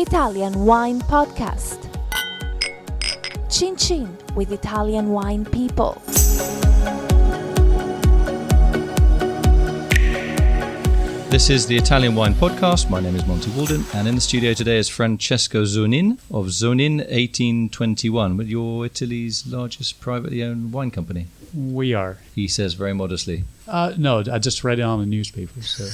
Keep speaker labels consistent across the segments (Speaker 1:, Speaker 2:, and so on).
Speaker 1: Italian Wine Podcast. Chin Chin with Italian wine people.
Speaker 2: This is the Italian Wine Podcast. My name is Monty, Waldin, and in the studio today is Francesco Zonin of Zonin 1821, with your Italy's largest privately owned wine company.
Speaker 3: We are.
Speaker 2: He says very modestly.
Speaker 3: No, I just read it on the newspaper, so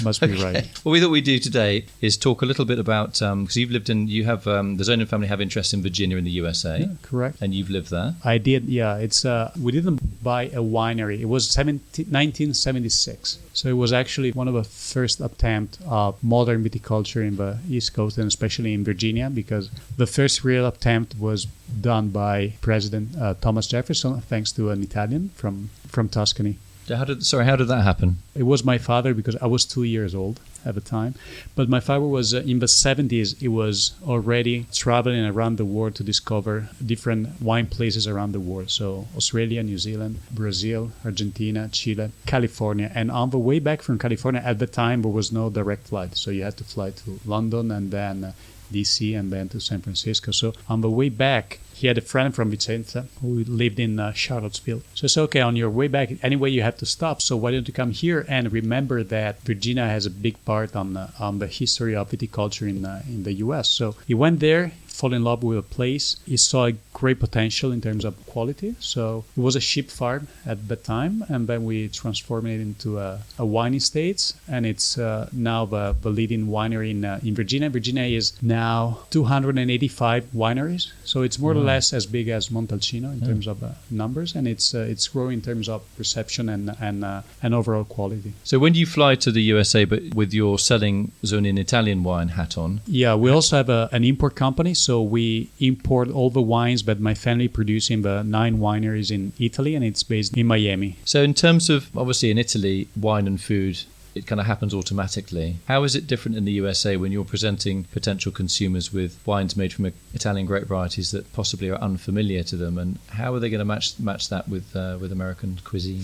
Speaker 3: must be right.
Speaker 2: What we thought we'd do today is talk a little bit about, because the Zonin family have interest in Virginia in the USA.
Speaker 3: Yeah, correct.
Speaker 2: And you've lived there.
Speaker 3: I did, yeah. It's we didn't buy a winery. It was 1976. So it was actually one of the first attempts of modern viticulture in the East Coast and especially in Virginia, because the first real attempt was done by President Thomas Jefferson, thanks to an Italian from Tuscany.
Speaker 2: How did that happen?
Speaker 3: It was my father, because I was 2 years old at the time. But my father was, in the 70s, he was already traveling around the world to discover different wine places around the world. So Australia, New Zealand, Brazil, Argentina, Chile, California. And on the way back from California, at the time, there was no direct flight. So you had to fly to London and then DC and then to San Francisco. So on the way back, he had a friend from Vicenza who lived in Charlottesville. So it's okay, on your way back, anyway, you have to stop. So why don't you come here and remember that Virginia has a big part on the history of viticulture in the U.S. So he went there, fell in love with a place. He saw a great potential in terms of quality. So it was a sheep farm at the time, and then we transformed it into a wine estate, and it's now the leading winery in Virginia. Virginia is now 285 wineries, so it's more or less as big as Montalcino in terms of numbers, and it's growing in terms of perception and overall quality.
Speaker 2: So when you fly to the USA, but with your selling Zonin Italian wine hat on?
Speaker 3: Yeah, we also have an import company. So we import all the wines that my family produce in the 9 wineries in Italy, and it's based in Miami.
Speaker 2: So in terms of, obviously in Italy, wine and food, it kind of happens automatically. How is it different in the USA when you're presenting potential consumers with wines made from Italian grape varieties that possibly are unfamiliar to them? And how are they going to match that with American cuisine?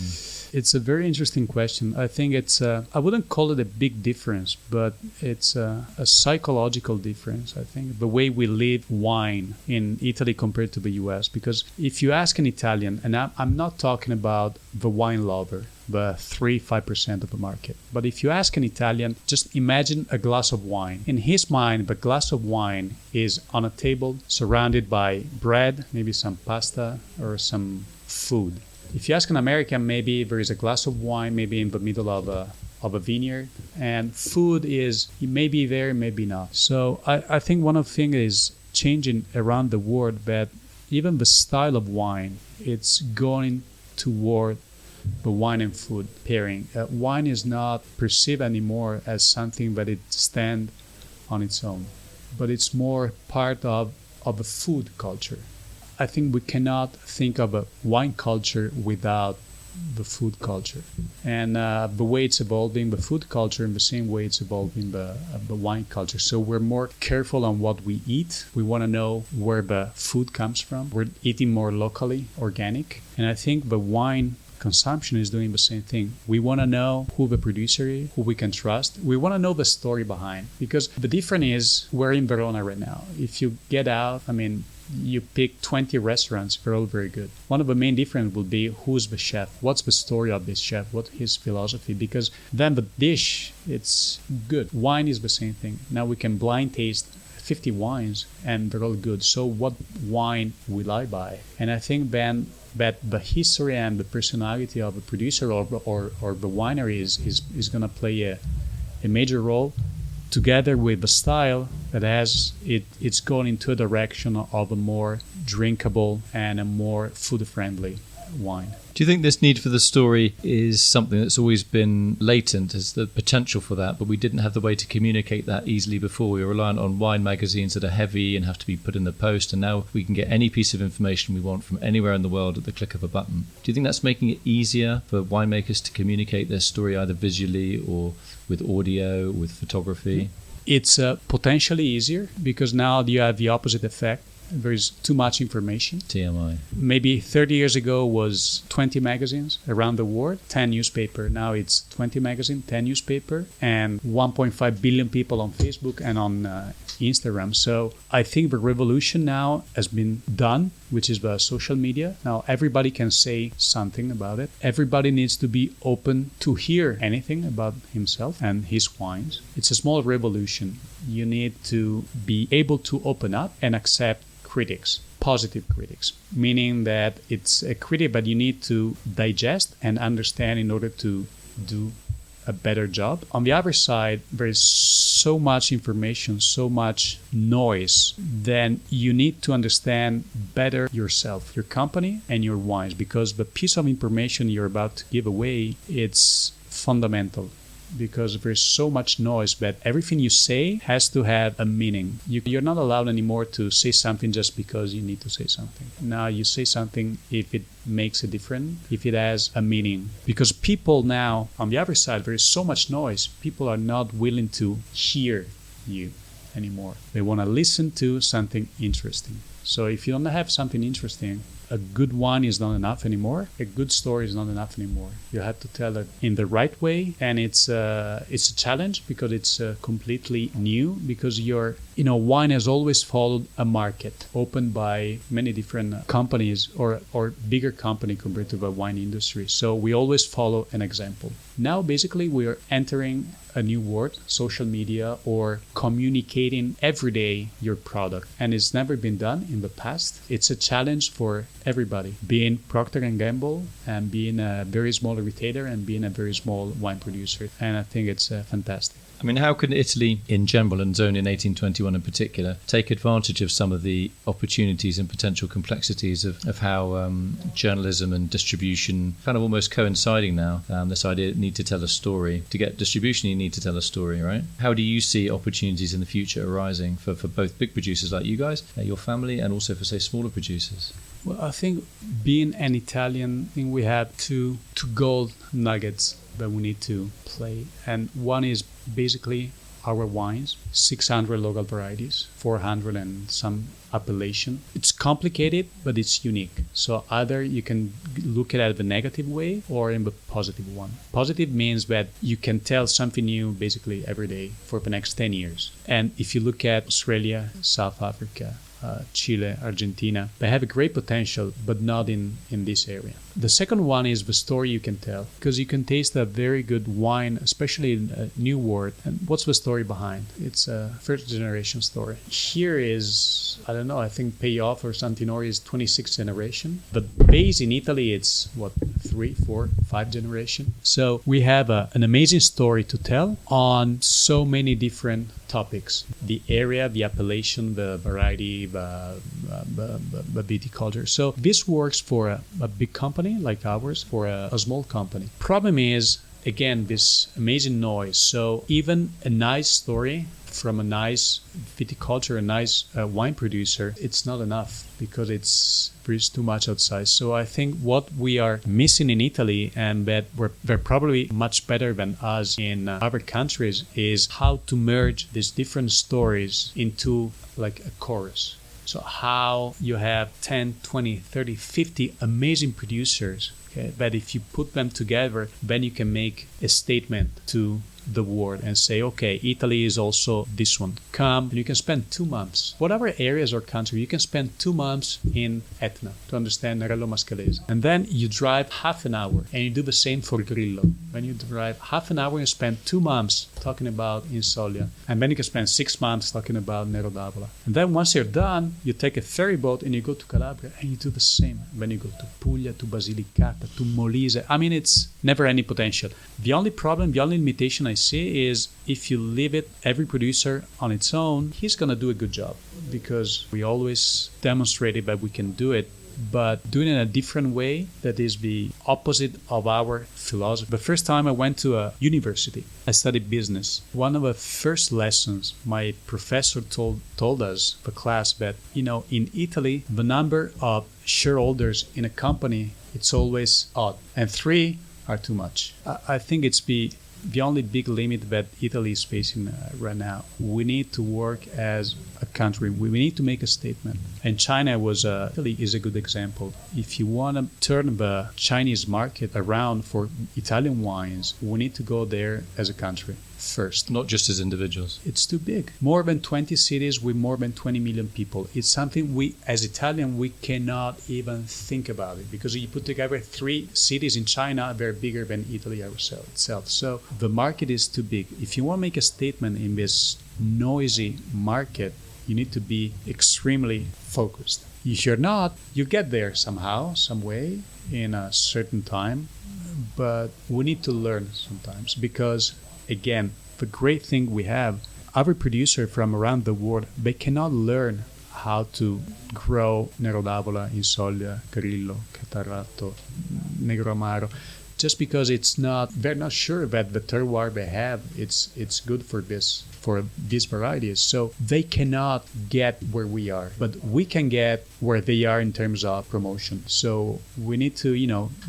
Speaker 3: It's a very interesting question. I think it's, I wouldn't call it a big difference, but it's a psychological difference, I think, the way we live wine in Italy compared to the US. Because if you ask an Italian, and I'm not talking about the wine lover, the 3-5% of the market. But if you ask an Italian, just imagine a glass of wine. In his mind, the glass of wine is on a table surrounded by bread, maybe some pasta or some food. If you ask an American, maybe there is a glass of wine, maybe in the middle of a vineyard, and food is maybe there, maybe not. So I think one of the things is changing around the world, that even the style of wine, it's going toward the wine and food pairing. Wine is not perceived anymore as something that it stands on its own, but it's more part of a food culture. I think we cannot think of a wine culture without the food culture. And the way it's evolving, the food culture, in the same way it's evolving the wine culture. So we're more careful on what we eat. We want to know where the food comes from. We're eating more locally, organic. And I think the wine consumption is doing the same thing. We want to know who the producer is, who we can trust. We want to know the story behind. Because the difference is, we're in Verona right now. If you get out, you pick 20 restaurants, they're all very good. One of the main differences will be who's the chef, what's the story of this chef, what's his philosophy, because then the dish, it's good. Wine is the same thing. Now we can blind taste 50 wines and they're all good. So what wine will I buy? And I think then that the history and the personality of a producer or the winery is going to play a major role, together with the style that it's going into a direction of a more drinkable and a more food-friendly wine.
Speaker 2: Do you think this need for the story is something that's always been latent, as the potential for that, but we didn't have the way to communicate that easily before? We were reliant on wine magazines that are heavy and have to be put in the post, and now we can get any piece of information we want from anywhere in the world at the click of a button. Do you think that's making it easier for winemakers to communicate their story either visually or with audio, with photography?
Speaker 3: It's potentially easier, because now you have the opposite effect. There's too much information.
Speaker 2: TMI.
Speaker 3: Maybe 30 years ago was 20 magazines around the world, 10 newspaper. Now it's 20 magazine, 10 newspaper, and 1.5 billion people on Facebook and on Instagram. So I think the revolution now has been done, which is the social media. Now everybody can say something about it. Everybody needs to be open to hear anything about himself and his wines. It's a small revolution. You need to be able to open up and accept critics, positive critics, meaning that it's a critic, but you need to digest and understand in order to do a better job. On the other side, there is so much information, so much noise, then you need to understand better yourself, your company, and your wines, because the piece of information you're about to give away, it's fundamental. Because there's so much noise, but everything you say has to have a meaning. You're not allowed anymore to say something just because you need to say something. Now you say something if it makes a difference, if it has a meaning. Because people now, on the other side, there is so much noise. People are not willing to hear you anymore. They want to listen to something interesting. So if you don't have something interesting, a good wine is not enough anymore. A good story is not enough anymore. You have to tell it in the right way, and it's a challenge because it's completely new. Because wine has always followed a market opened by many different companies or bigger company compared to the wine industry. So we always follow an example. Now, basically, we are entering a new world, social media, or communicating every day your product. And it's never been done in the past. It's a challenge for everybody, being Procter & Gamble and being a very small retailer and being a very small wine producer. And I think it's fantastic.
Speaker 2: I mean, how can Italy in general and Zonin 1821 in particular take advantage of some of the opportunities and potential complexities of how journalism and distribution kind of almost coinciding now? This idea you need to tell a story. To get distribution, you need to tell a story, right? How do you see opportunities in the future arising for both big producers like you guys, your family, and also for, say, smaller producers?
Speaker 3: Well, I think being an Italian, I think we have two gold nuggets that we need to play. And one is basically our wines, 600 local varieties, 400 and some appellation. It's complicated, but it's unique. So either you can look at it the negative way or in the positive one. Positive means that you can tell something new basically every day for the next 10 years. And if you look at Australia, South Africa, Chile, Argentina, they have a great potential, but not in this area. The second one is the story you can tell, because you can taste a very good wine, especially in a new wort. And what's the story behind? It's a first generation story. Here is, I don't know, I think Payoff or Santinori is 26th generation. But base in Italy, it's 3, 4, 5 generation. So we have an amazing story to tell on so many different topics: the area, the appellation, the variety, the viticulture. So this works for a big company like ours, for a small company. Problem is, again, this amazing noise. So even a nice story from a nice viticulture, a nice wine producer, it's not enough because there's too much outside. So I think what we are missing in Italy, and that they're probably much better than us in other countries, is how to merge these different stories into like a chorus. So how you have 10, 20, 30, 50 amazing producers, okay, that if you put them together, then you can make a statement to the world and say, okay, Italy is also this one. Come, and you can spend 2 months. Whatever areas or country, you can spend 2 months in Etna to understand Nerello Mascalese. And then you drive half an hour and you do the same for Grillo. Then you drive half an hour and spend 2 months talking about Insolia. And then you can spend 6 months talking about Nero d'Avola. And then once you're done, you take a ferry boat and you go to Calabria and you do the same. Then you go to Puglia, to Basilicata, to Molise. I mean, it's never any potential. The only problem, the only limitation I see is if you leave it, every producer on its own, he's going to do a good job because we always demonstrated that we can do it, but doing it in a different way that is the opposite of our philosophy. The first time I went to a university, I studied business. One of the first lessons my professor told us, the class, that, in Italy, the number of shareholders in a company, it's always odd. And 3 are too much. I think it's the the only big limit that Italy is facing right now. We need to work as a country. We need to make a statement. And Italy is a good example. If you want to turn the Chinese market around for Italian wines, we need to go there as a country first.
Speaker 2: Not just as individuals.
Speaker 3: It's too big. More than 20 cities with more than 20 million people. It's something we, as Italian, we cannot even think about it, because you put together 3 cities in China, they're bigger than Italy itself. So the market is too big. If you want to make a statement in this noisy market, you need to be extremely focused. If you're not, you get there somehow, some way, in a certain time. But we need to learn sometimes, because, again, the great thing we have, other producers from around the world, they cannot learn how to grow Nero d'Avola, Insoglia, Carillo, Catarratto, Negro Amaro, just because they're not sure that the terroir they have, it's good for these varieties. So they cannot get where we are, but we can get where they are in terms of promotion. So we need to,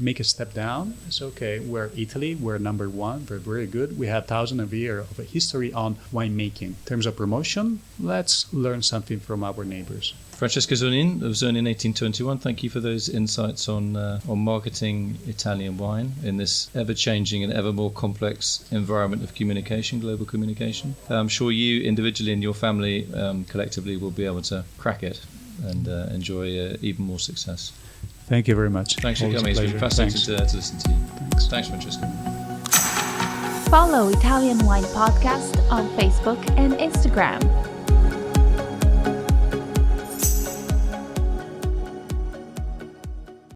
Speaker 3: make a step down. It's okay. We're Italy. We're number 1. We're very good. We have thousands of years of a history on winemaking. In terms of promotion, let's learn something from our neighbors.
Speaker 2: Francesco Zonin of Zonin 1821, thank you for those insights on marketing Italian wine in this ever-changing and ever more complex environment of communication, global communication. I'm sure you individually and your family collectively will be able to crack it and enjoy even more success.
Speaker 3: Thank you very much.
Speaker 2: Thanks for coming. It's been fascinating to listen to you. Thanks, Francesco.
Speaker 1: Follow Italian Wine Podcast on Facebook and Instagram.